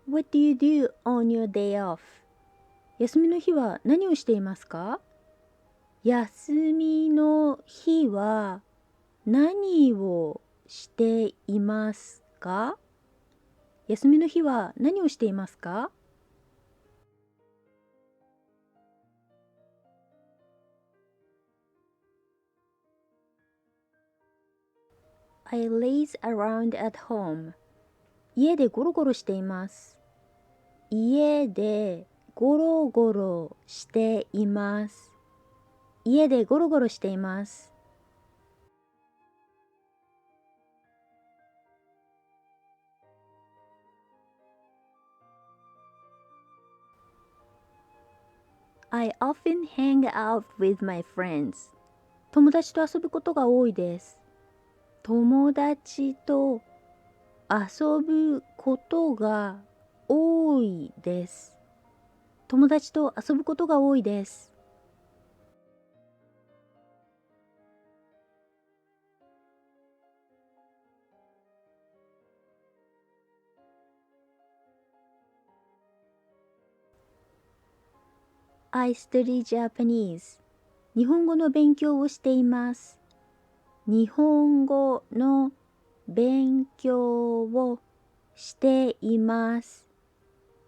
What do you do on your day off? 休みの日は何をしていますか？休みの日は何をしていますか？休みの日は何をしていますか？ I laze around at home. 家でゴロゴロしています。家でゴロゴロしています。家でゴロゴロしています。I often hang out with my friends. 友達と遊ぶことが多いです。友達と遊ぶことが多いです。友達と遊ぶことが多いです。I study Japanese. 日本語の勉強をしています。日本語の勉強をしています。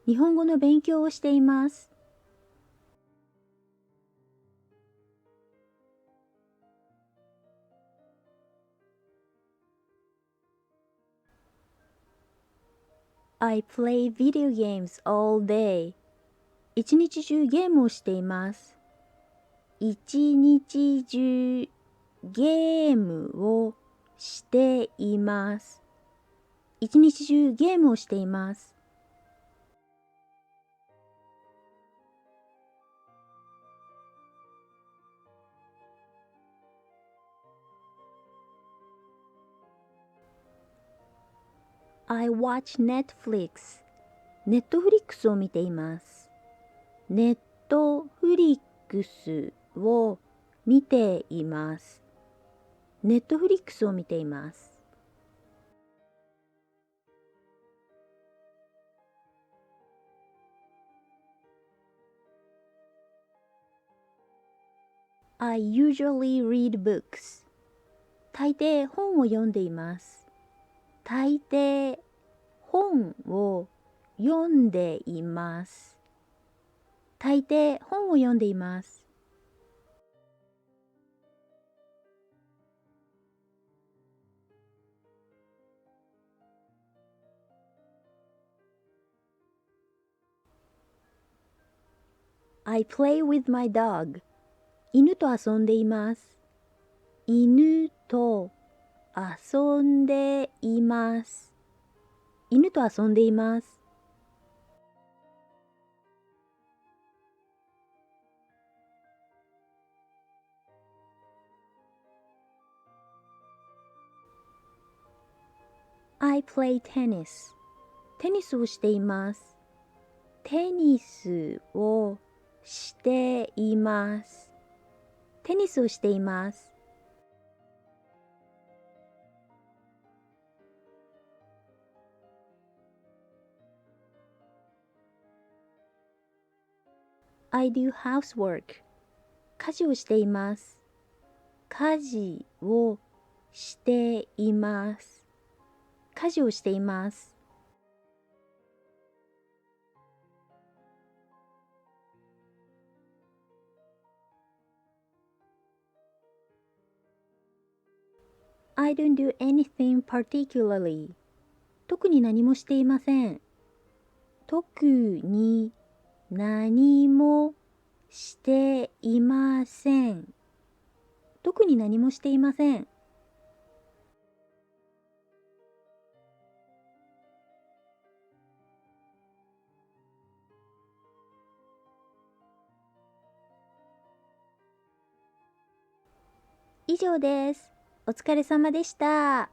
日本語の勉強をしています。I play video games all day. 一日中ゲームをしています。一日中ゲームをしています。一日中ゲームをしています。I watch Netflix. ネットフリックスを見ています。ネットフリックスを見ています。ネットフリックスを見ています。I usually read books. 大抵本を読んでいます。大抵本を読んでいます。大抵本を読んでいます。I play with my dog. 犬と遊んでいます。犬と遊んでいます。犬と遊んでいます。I play tennis. テニスをしています。テニスをしています。テニスをしています。I do housework. 家事をしています。家事をしています。家事をしています。I don't do anything particularly. 特に何もしていません。特に何もしていません。特に何もしていません。以上です。お疲れ様でした。